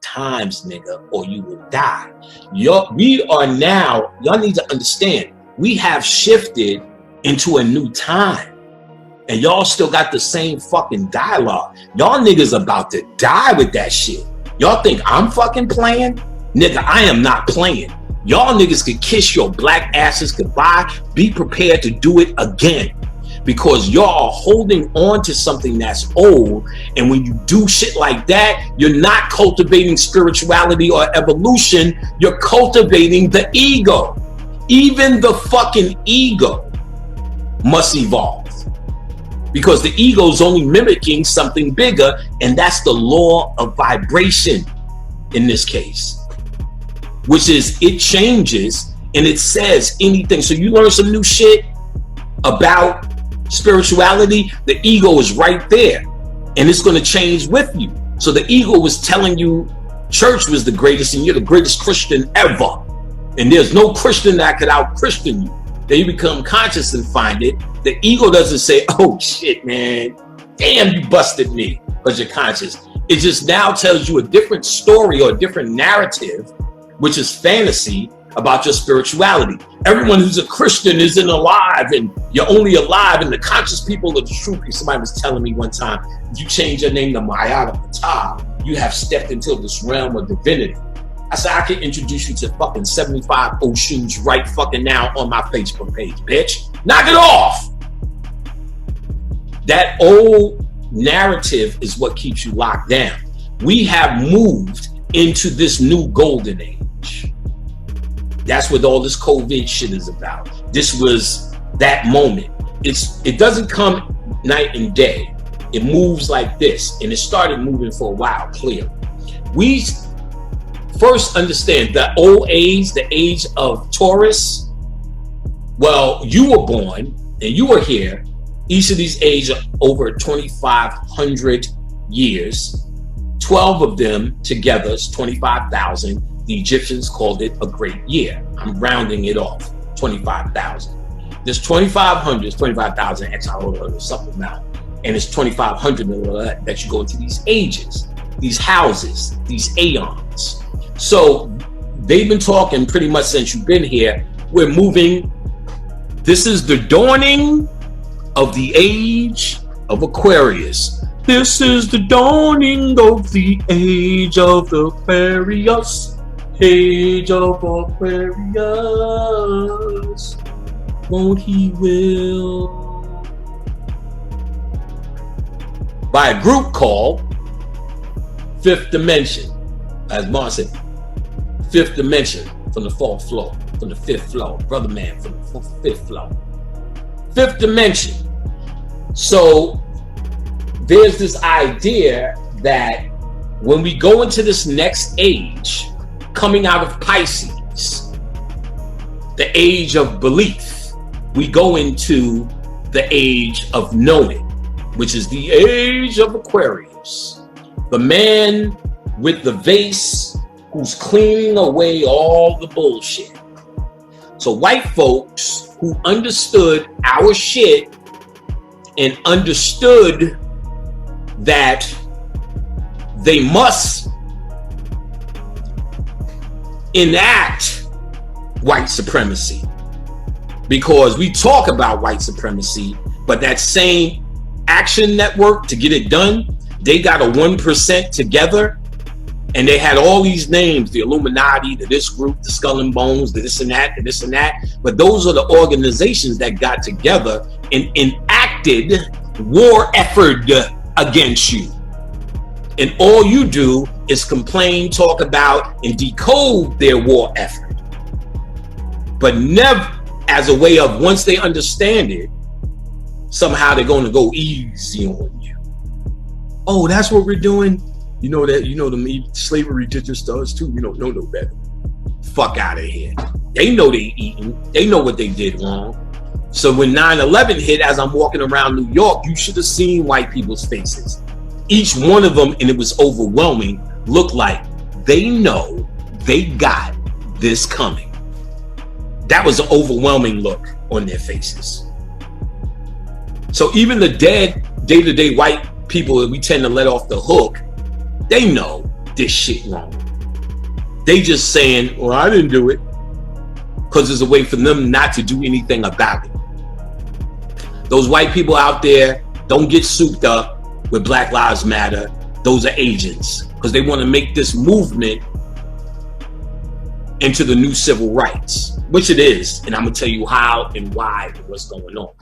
times, nigga, or you will die. Y'all need to understand, we have shifted into a new time. And y'all still got the same fucking dialogue. Y'all niggas about to die with that shit. Y'all think I'm fucking playing? Nigga, I am not playing. Y'all niggas could kiss your black asses goodbye. Be prepared to do it again. Because y'all are holding on to something that's old. And when you do shit like that, you're not cultivating spirituality or evolution. You're cultivating the ego. Even the fucking ego must evolve. Because the ego is only mimicking something bigger. And that's the law of vibration in this case. Which is, it changes and it says anything. So you learn some new shit about spirituality, the ego is right there and it's going to change with you. So the ego was telling you church was the greatest and you're the greatest Christian ever, and there's no Christian that could out Christian you. Then you become conscious and find it. The ego doesn't say, oh shit, man, damn, you busted me, because you're conscious. It just now tells you a different story or a different narrative, which is fantasy, about your spirituality. Everyone who's a Christian isn't alive, and you're only alive in the conscious people of the truth. Somebody was telling me one time, if you change your name to Mayada Patah, you have stepped into this realm of divinity. I said, I can introduce you to fucking 75 Oshus right fucking now on my Facebook page, bitch. Knock it off. That old narrative is what keeps you locked down. We have moved into this new golden age. That's what all this COVID shit is about. This was that moment. It doesn't come night and day. It moves like this, and it started moving for a while, clear. We first understand the old age, the age of Taurus. Well, you were born and you were here. Each of these ages are over 2,500 years. 12 of them together is 25,000. The Egyptians called it a great year. I'm rounding it off, 25,000. There's 2,500, 25,000 extra supplemental, and it's 2,500 that you go into these ages, these houses, these aeons. So they've been talking pretty much since you've been here. We're moving. This is the dawning of the age of Aquarius. This is the dawning of the age of Aquarius. Age of Aquarius. Won't he will? By a group called Fifth Dimension. As Mars said, Fifth Dimension from the fourth floor, from the fifth floor. BrotherPan from the fifth floor. Fifth Dimension. So there's this idea that when we go into this next age, coming out of Pisces, the age of belief, we go into the age of knowing, which is the age of Aquarius. The man with the vase who's cleaning away all the bullshit. So white folks who understood our shit and understood that they must enact white supremacy, because we talk about white supremacy, but that same action network to get it done, they got a 1% together, and they had all these names, the Illuminati, the this group, the Skull and Bones, the this and that, the this and that. But those are the organizations that got together and enacted war effort against you. And all you do is complain, talk about, and decode their war effort. But never as a way of, once they understand it, somehow they're going to go easy on you. Oh, that's what we're doing? You know that, the slavery did this to us too. No better. Fuck out of here. They know they eating. They know what they did wrong. So when 9/11 hit, as I'm walking around New York, you should have seen white people's faces. Each one of them, and it was overwhelming, looked like they know they got this coming. That was an overwhelming look on their faces. So even the dead, day-to-day white people that we tend to let off the hook, they know this shit wrong. They just saying, well, I didn't do it, because there's a way for them not to do anything about it. Those white people out there, don't get souped up with Black Lives Matter. Those are agents, because they want to make this movement into the new civil rights, which it is. And I'm going to tell you how and why and what's going on.